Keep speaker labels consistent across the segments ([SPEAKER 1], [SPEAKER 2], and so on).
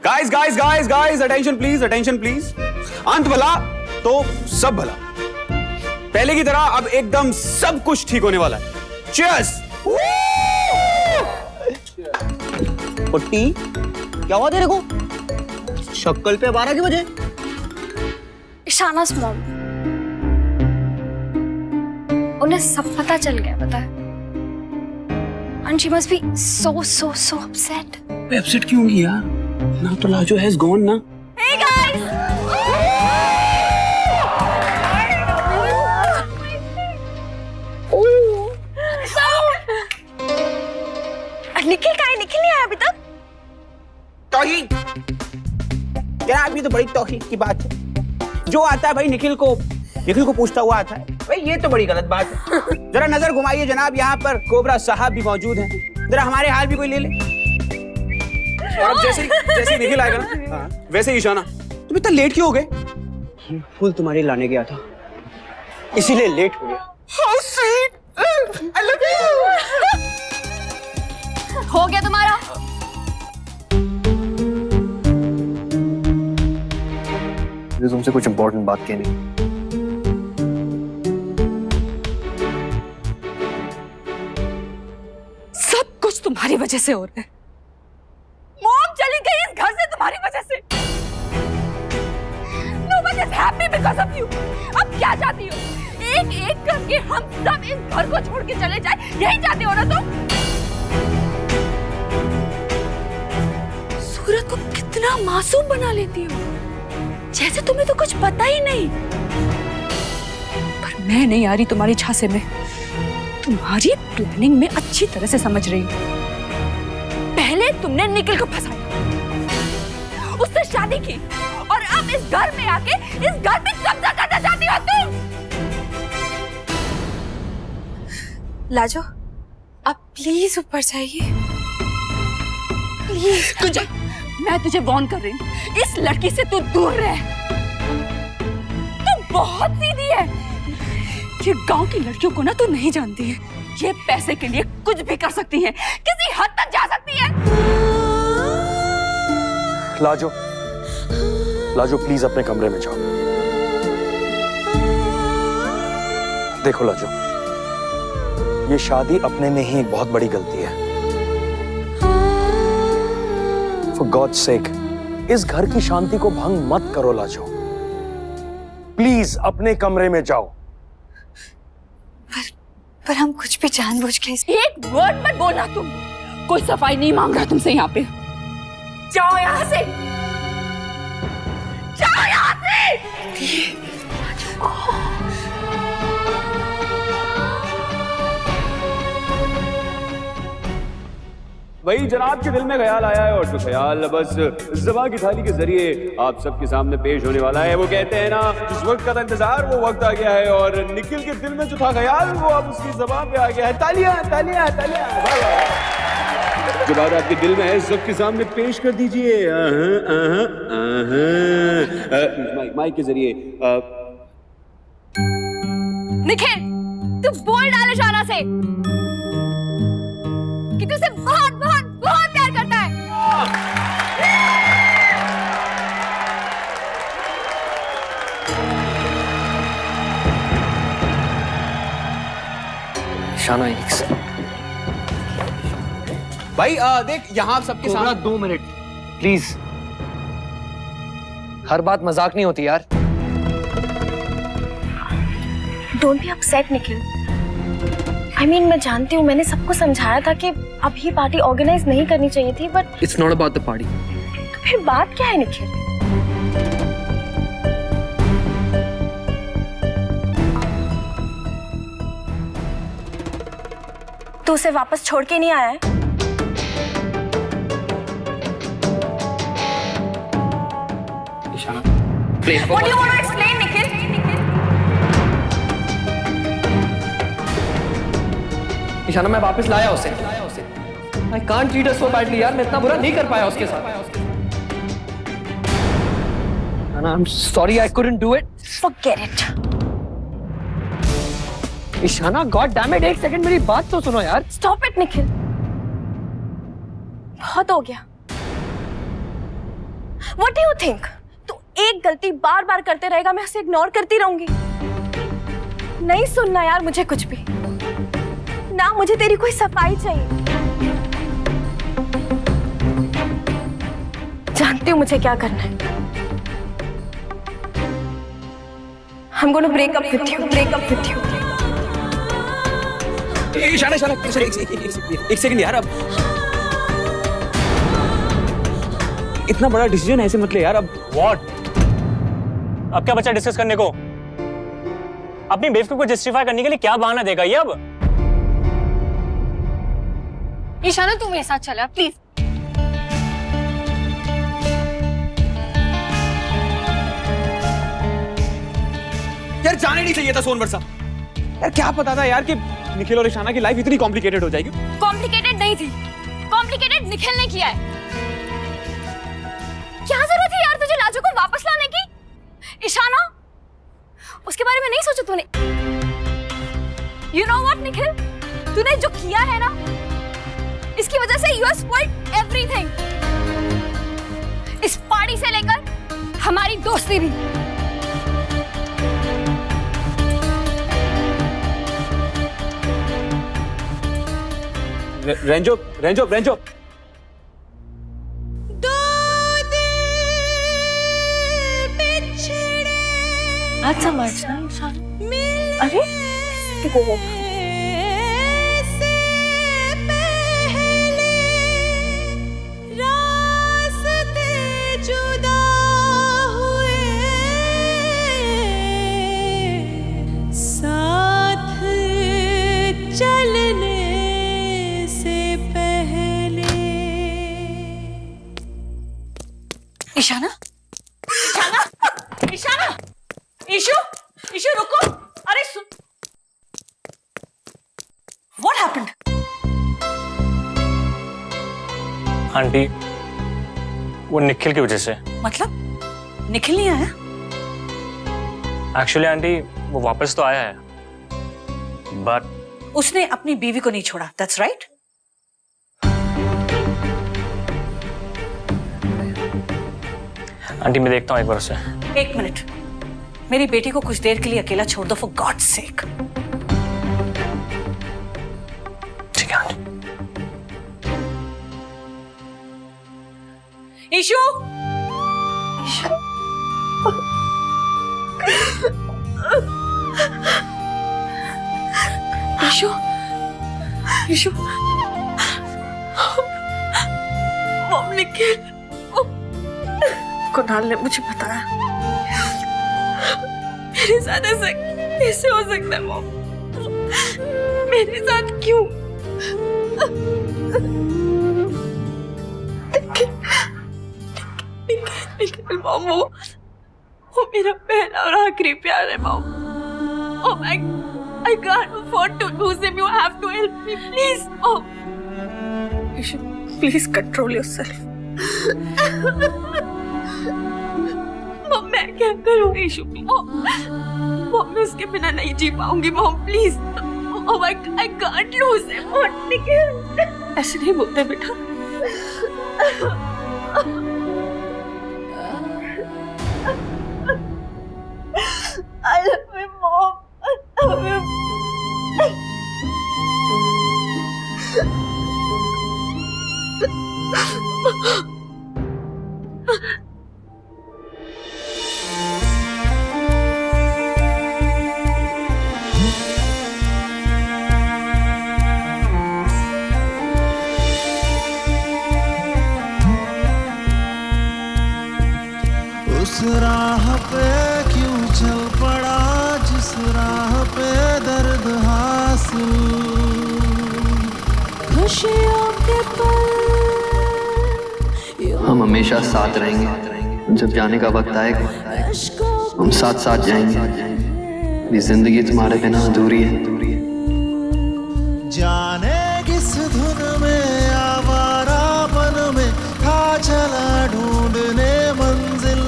[SPEAKER 1] Guys attention please. अंत भला तो सब भला। पहले की तरह अब एकदम सब कुछ ठीक होने वाला है। चीयर्स।
[SPEAKER 2] पुट्टी क्या हुआ तेरे को? शक्ल पे 12 की बजे।
[SPEAKER 3] इशाना's मॉम, उन्हें सब पता चल गया, पता है? And she must be so upset.
[SPEAKER 1] Upset क्यों होगी यार? ना तो लाजो हैज गॉन ना।
[SPEAKER 3] Hey guys! निखिल कहाँ है? निखिल नहीं आया अभी तक?
[SPEAKER 2] तौहीन, जनाब ये तो बड़ी तौहीन की बात है। जो आता है भाई निखिल को पूछता हुआ आता है। भाई ये तो बड़ी गलत बात है। जरा नजर घुमाइए जनाब, यहाँ पर कोबरा साहब भी मौजूद हैं। जरा हमारे हाल भी कोई ले ले।
[SPEAKER 1] और अब जैसे निखिल आएगा ना, वैसे ही ईशाना। तुम इतना लेट क्यों हो गए?
[SPEAKER 2] फूल तुम्हारी लाने गया था, इसीलिए लेट हो गया।
[SPEAKER 1] How sweet! I love you!
[SPEAKER 3] हो गया तुम्हारा?
[SPEAKER 4] मुझे तुमसे कुछ इंपॉर्टेंट बात कहनी।
[SPEAKER 5] सब कुछ तुम्हारी वजह से हो रहा है। मॉम चली गई इस घर से तुम्हारी वजह से। No one is happy because of you. अब क्या चाहती हो? एक एक करके हम सब इस घर को छोड़ के चले जाए, यही चाहती हो ना तुम? सूरत को कितना मासूम बना लेती हो, जैसे तुम्हें तो कुछ पता ही नहीं। पर मैं नहीं आ रही तुम्हारी झांसे में। तुम्हारी प्लानिंग में अच्छी तरह से समझ रही हूँ। पहले तुमने निखिल को फंसाया, उससे शादी की, और अब इस घर में आके इस घर पे कब्जा करना चाहती हो तुम।
[SPEAKER 3] लाजो, आप प्लीज ऊपर जाइए, प्लीज।
[SPEAKER 5] मैं तुझे वार्न कर रही हूँ, इस लड़की से तू दूर रह। तू बहुत सीधी है। ये गांव की लड़कियों को ना तू नहीं जानती है। ये पैसे के लिए कुछ भी कर सकती है, किसी हद तक जा सकती है।
[SPEAKER 4] लाजो प्लीज अपने कमरे में जाओ। देखो लाजो, ये शादी अपने में ही एक बहुत बड़ी गलती है। For God's sake, इस घर की शांति को भंग मत करो लाजो। प्लीज अपने कमरे में जाओ।
[SPEAKER 3] पर हम कुछ भी जानबूझ के
[SPEAKER 5] एक वर्ड मत बोलना तुम। कोई सफाई नहीं मांग रहा तुमसे यहाँ पे। जाओ यहाँ से, जाओ यहाँ से।
[SPEAKER 1] वही जनाब के दिल में ख्याल आया है, और जो ख्याल बस ज़बां की थाली के जरिए आप सबके सामने पेश होने वाला है। वो कहते हैं ना, जिस वक्त का इंतजार वो वक्त आ गया है, और निखिल के दिल में जो था ख्याल वो अब उसकी ज़बान पे आ गया है। तालियां तालियां तालियां। जो बात आपके दिल में है सबके सामने पेश कर दीजिए। माइक के जरिए।
[SPEAKER 3] निखिल, तू बोल डाल इशाना से कि तू उसे बहुत बहुत बहुत प्यार करता है।
[SPEAKER 4] शाना एक से
[SPEAKER 1] भाई देख, यहाँ सबके सामने
[SPEAKER 4] 2 मिनट प्लीज। हर बात मजाक नहीं होती यार।
[SPEAKER 3] Don't be upset Nikhil. I mean, मैं जानती हूँ, मैंने सबको समझाया था कि अभी पार्टी ऑर्गेनाइज नहीं करनी चाहिए थी, but
[SPEAKER 4] it's not about the party.
[SPEAKER 3] तो फिर बात क्या है निखिल? तो उसे वापस छोड़ के नहीं आया है? What do you want to explain, Nikhil?
[SPEAKER 4] Ishana, मैं वापस लाया उसे। I can't treat her so badly यार, मैं इतना बुरा नहीं कर पाया उसके साथ। I'm sorry, I couldn't do it.
[SPEAKER 3] Forget it.
[SPEAKER 4] Ishana, God damn it, 1 second मेरी बात तो सुनो यार।
[SPEAKER 3] Stop it, Nikhil. बहुत हो गया। What do you think? तू एक गलती बार बार करते रहेगा, मैं उसे इग्नोर करती रहूंगी? नहीं सुनना यार मुझे कुछ भी ना, मुझे तेरी कोई सफाई चाहिए। जानती हूँ मुझे क्या करना है। I'm gonna break up with you, break up with you.
[SPEAKER 2] इशारा इशारा एक सेकंड यार, अब इतना बड़ा डिसीजन ऐसे मत ले यार। अब
[SPEAKER 6] व्हाट? अब क्या बचा डिस्कस करने को? अपनी बेवकूफी को जस्टिफाई करने के लिए क्या बहाना देगा ये अब?
[SPEAKER 5] ईशाना तू मेरे साथ चला प्लीज।
[SPEAKER 2] यार जाने नहीं चाहिए था सोन वर्षा। यार क्या पता था यार कि निखिल और ईशाना की लाइफ इतनी कॉम्प्लिकेटेड हो जाएगी।
[SPEAKER 5] कॉम्प्लिकेटेड नहीं थी, कॉम्प्लिकेटेड निखिल ने किया है। क्या जरूरत है यार तुझे लाजो को वापस लाने की? ईशाना, उसके बारे में नहीं सोचा तूने? यू नो व्हाट निखिल, तूने जो किया है ना, इसकी वजह से यू हैव स्पॉइल्ड एवरीथिंग। इस पार्टी से लेकर हमारी दोस्ती भी।
[SPEAKER 2] रेंजो रेंजो रेंजो
[SPEAKER 3] आज समझना ईशाना। अरे देखो
[SPEAKER 5] ईशाना, ईशाना, ईशाना, ईशु, ईशु रुको। अरे सुन, What happened?
[SPEAKER 6] आंटी, वो निखिल की वजह से।
[SPEAKER 5] मतलब निखिल नहीं आया?
[SPEAKER 6] एक्चुअली आंटी वो वापस तो आया है, बट
[SPEAKER 5] उसने अपनी बीवी को नहीं छोड़ा। That's right?
[SPEAKER 6] आंटी मैं देखता हूँ एक बार उसे।
[SPEAKER 5] एक मिनट, मेरी बेटी को कुछ देर के लिए अकेला छोड़ दो, for God's sake।
[SPEAKER 6] ठीक है आंटी।
[SPEAKER 5] ईशु, ईशु, ईशु, मॉम निखिल, कुणाल ने मुझे बताया। मेरे साथ ऐसा कैसे हो सकता है मॉम? मेरे साथ क्यों? निखिल मॉम, वो मेरा पहला और आखिरी प्यार है mom. Oh I can't afford to lose him. You have to help me, please, mom. You should please control yourself. Mom मैं क्या करूँ ईशु? मॉम मैं उसके बिना नहीं जी पाऊंगी mom, please. Mom I can't lose him. Nikhil ऐसे नहीं बोलते बेटा। I love you, mom. I love you.
[SPEAKER 7] उस राह पे क्यों चल पड़ा जिस राह पे दर्द हासिल, खुशियों के पल
[SPEAKER 8] हम हमेशा साथ रहेंगे। जब जाने का वक्त आएगा हम साथ साथ जाएंगे। ये जिंदगी तुम्हारे बिना अधूरी है।
[SPEAKER 7] जाने किस धुन में आवारापन में था चला ढूंढने मंजिल,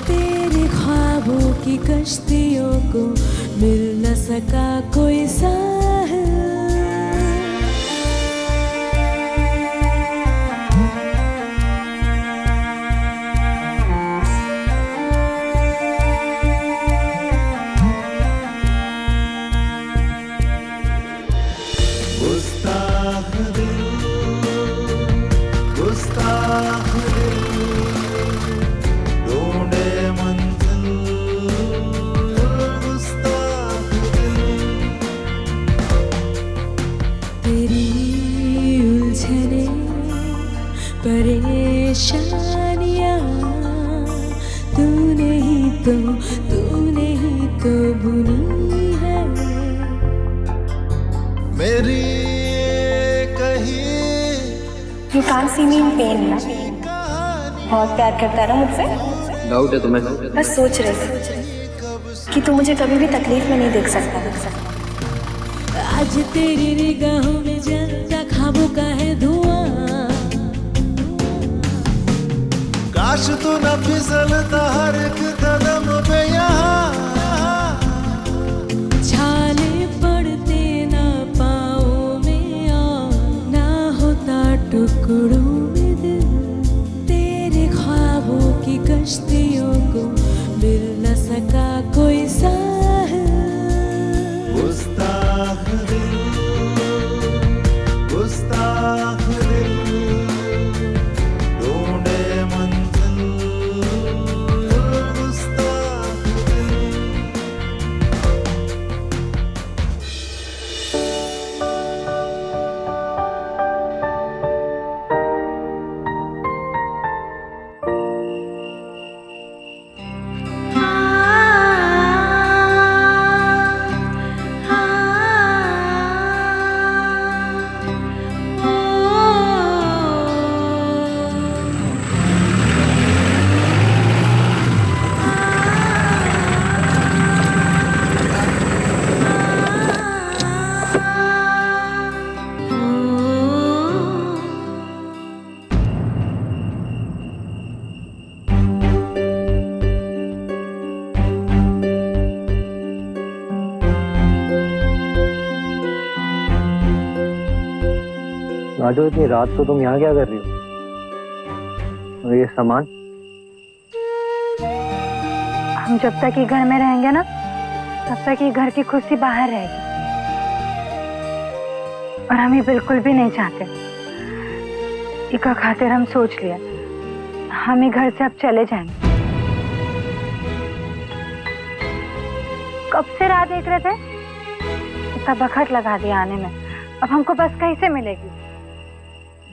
[SPEAKER 9] तेरे ख्वाबों की कश्तियों को मिल न सका कोई साहिल। तो तूने ही तो बुनी है।
[SPEAKER 7] मेरी कही
[SPEAKER 3] You can't see me in pain ना। बहुत प्यार करता है ना मुझसे।
[SPEAKER 8] डाउट है तुम्हें?
[SPEAKER 3] बस सोच रही थी कि तू मुझे कभी भी तकलीफ में नहीं देख सकता।
[SPEAKER 9] आज तेरी निगाहों में जलता ख्वाबों का है धुआं।
[SPEAKER 7] काश तू न फिसलता हर एक कदम पे यहाँ।
[SPEAKER 9] छाले पड़ते ना पाँव में और ना होता टुकड़ों में दिल। तेरे ख्वाबों की कश्तियों को मिल न सका कोई साहिल।
[SPEAKER 7] गुस्ताख दिल, गुस्ताख दिल, ढूंढे मंजिल, गुस्ताख दिल।
[SPEAKER 8] राजू, इतनी रात को तुम यहाँ क्या कर रही हो? और ये सामान?
[SPEAKER 5] हम जब तक ये घर में रहेंगे ना, तब तक ये घर की खुशी बाहर रहेगी। और हम ये बिल्कुल भी नहीं चाहते। इका खातिर हम सोच लिया, हम ये घर से अब चले जाएंगे। कब से राह देख रहे थे, इतना बखत लगा दिया आने में। अब हमको बस कहीं से मिलेगी।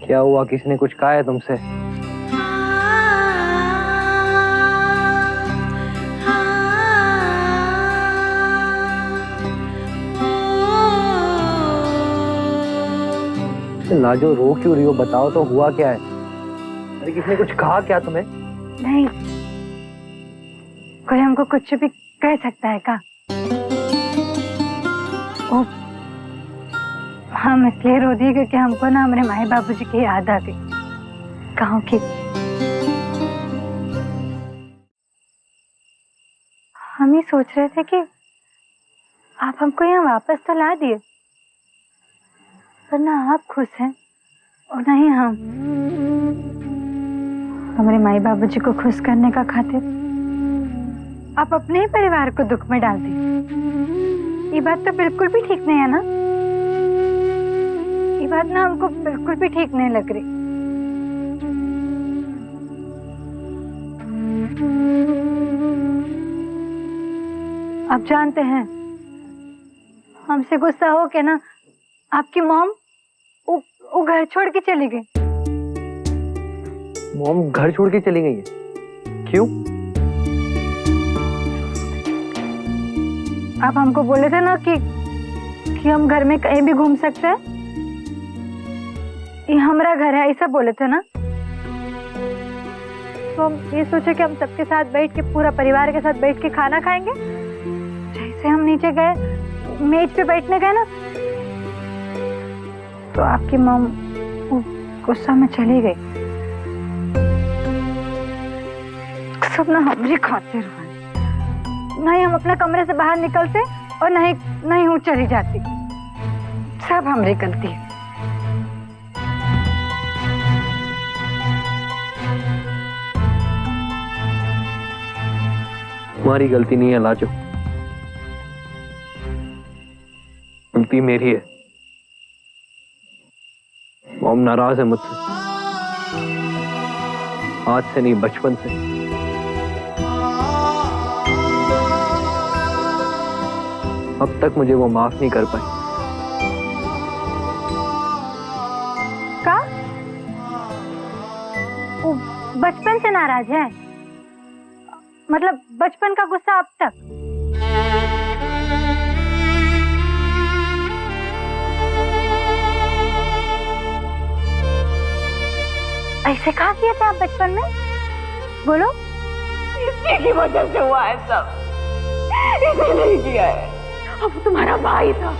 [SPEAKER 8] क्या हुआ? किसने कुछ कहा है तुमसे? लाजो, रो क्यों रही हो? बताओ तो, हुआ क्या है? अरे किसने कुछ कहा क्या तुम्हें?
[SPEAKER 5] नहीं, कोई हमको कुछ भी कह सकता है का? ओ, हम इसलिए रो दिए क्योंकि हमको ना हमारे माए बाबूजी की याद आ गई गाँव की। हम ही सोच रहे थे कि आप हमको यहाँ वापस तो ला दिए, पर ना आप खुश हैं और ना ही हम। हमारे माई बाबूजी को खुश करने का खातिर आप अपने ही परिवार को दुख में डाल दिए। ये बात तो बिल्कुल भी ठीक नहीं है ना। ये बात ना हमको बिल्कुल भी ठीक नहीं लग रही। आप जानते हैं, हमसे गुस्सा हो के ना आपकी मॉम वो घर छोड़ के चली गई।
[SPEAKER 8] मॉम घर छोड़ के चली गई है? क्यों?
[SPEAKER 5] आप हमको बोले थे ना कि हम घर में कहीं भी घूम सकते हैं, ये हमारा घर है, ऐसा बोले थे ना। तो हम ये सोचे कि हम सबके साथ बैठ के, पूरा परिवार के साथ बैठ के खाना खाएंगे। जैसे हम नीचे गए, मेज पे बैठने गए ना, तो आपकी मॉम गुस्सा में चली गई। सब ना हमारी खातिर हुआ। ना ही हम अपने कमरे से बाहर निकलते और ना ही वो चली जाती। सब हमारी गलती है।
[SPEAKER 8] तुम्हारी गलती नहीं है लाजो, गलती मेरी है। मॉम नाराज है मुझसे, आज से नहीं बचपन से। अब तक मुझे वो माफ नहीं कर पाई।
[SPEAKER 5] का? वो बचपन से नाराज है?
[SPEAKER 10] मतलब बचपन का गुस्सा अब तक? ऐसे कहा किए थे आप बचपन में? बोलो।
[SPEAKER 3] इसी की वजह से हुआ है सब, इसे नहीं किया है। अब तुम्हारा भाई था,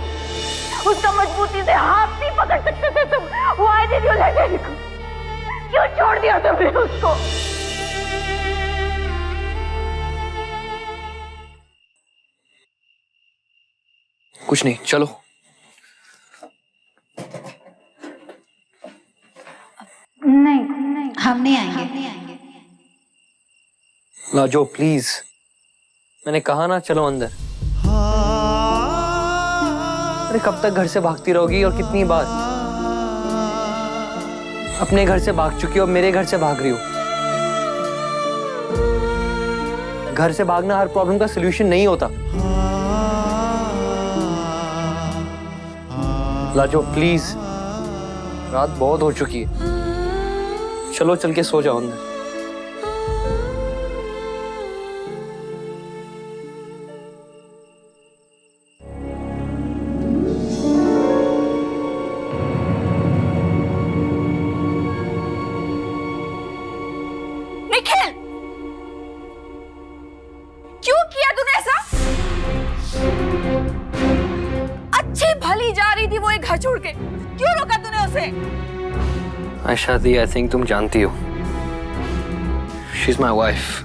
[SPEAKER 3] उसका मजबूती से हाथ नहीं पकड़ सकते थे तुम। Why did you let it go? क्यों छोड़ दिया तुमने उसको?
[SPEAKER 8] कुछ नहीं, चलो।
[SPEAKER 10] नहीं,
[SPEAKER 9] हम नहीं आएंगे।
[SPEAKER 8] लाजो प्लीज, मैंने कहा ना चलो अंदर। अरे कब तक घर से भागती रहोगी और कितनी बार? अपने घर से भाग चुकी हो, मेरे घर से भाग रही हो। घर से भागना हर प्रॉब्लम का सलूशन नहीं होता। लाजो प्लीज, रात बहुत हो चुकी है, चलो चल के सो जाओ अंदर।
[SPEAKER 5] निखिल, क्यों किया तूने ऐसा? अच्छी भली जा रही थी वो एक घर छोड़ के, क्यों रोका तूने उसे?
[SPEAKER 8] आयशा दी, आई थिंक तुम जानती हो, शी इज माई वाइफ।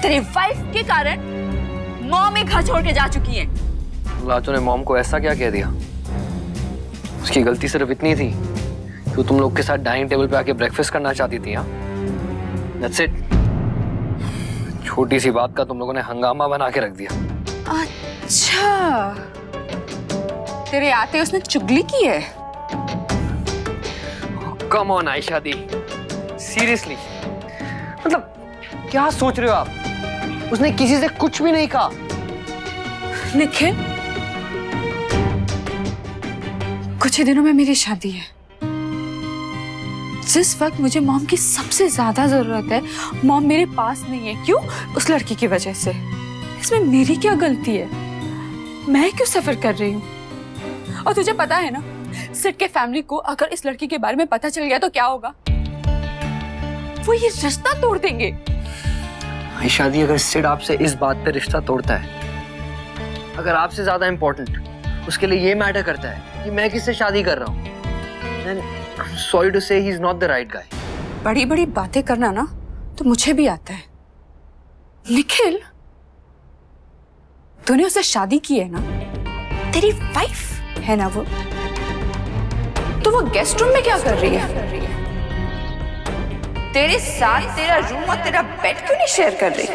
[SPEAKER 5] तेरी वाइफ के कारण मॉम एक घर छोड़ के जा चुकी है।
[SPEAKER 8] लाजो ने मॉम को ऐसा क्या कह दिया? उसकी गलती सिर्फ इतनी थी कि वो तुम लोग के साथ डाइनिंग टेबल पे आके ब्रेकफास्ट करना चाहती थी। हाँ, दैट्स इट। छोटी सी बात का तुम लोगों ने हंगामा बना के रख दिया।
[SPEAKER 5] अच्छा, तेरे आते उसने चुगली की है?
[SPEAKER 8] Come on Ayesha the, seriously, मतलब क्या सोच रहे हो आप? उसने किसी से कुछ भी नहीं कहा।
[SPEAKER 5] निखिल, कुछ ही दिनों में मेरी शादी है। जिस वक्त मुझे मॉम की सबसे ज्यादा जरूरत है, मॉम मेरे पास नहीं है। क्यों? उस लड़की की वजह से। इसमें मेरी क्या गलती है? मैं क्यों सफर कर रही हूँ? और तुझे पता है ना, सिड के फैमिली को अगर इस लड़की के बारे में पता चल गया तो क्या होगा? वो ये रिश्ता तोड़ देंगे।
[SPEAKER 8] आयशा दी, अगर सिड आपसे इस बात पे रिश्ता तोड़ता है, अगर आपसे ज्यादा इंपॉर्टेंट उसके लिए ये मैटर करता है कि मैं किससे शादी कर रहा हूँ, then I'm sorry to say he's not the right guy.
[SPEAKER 5] बड़ी बड़ी बातें करना ना तो मुझे भी आता है। निखिल, तूने उससे शादी की है ना? तेरी वाइफ है ना वो? तो वो गेस्ट रूम में क्या कर रही है? तेरे साथ तेरा रूम और तेरा बेड क्यों नहीं शेयर कर रही?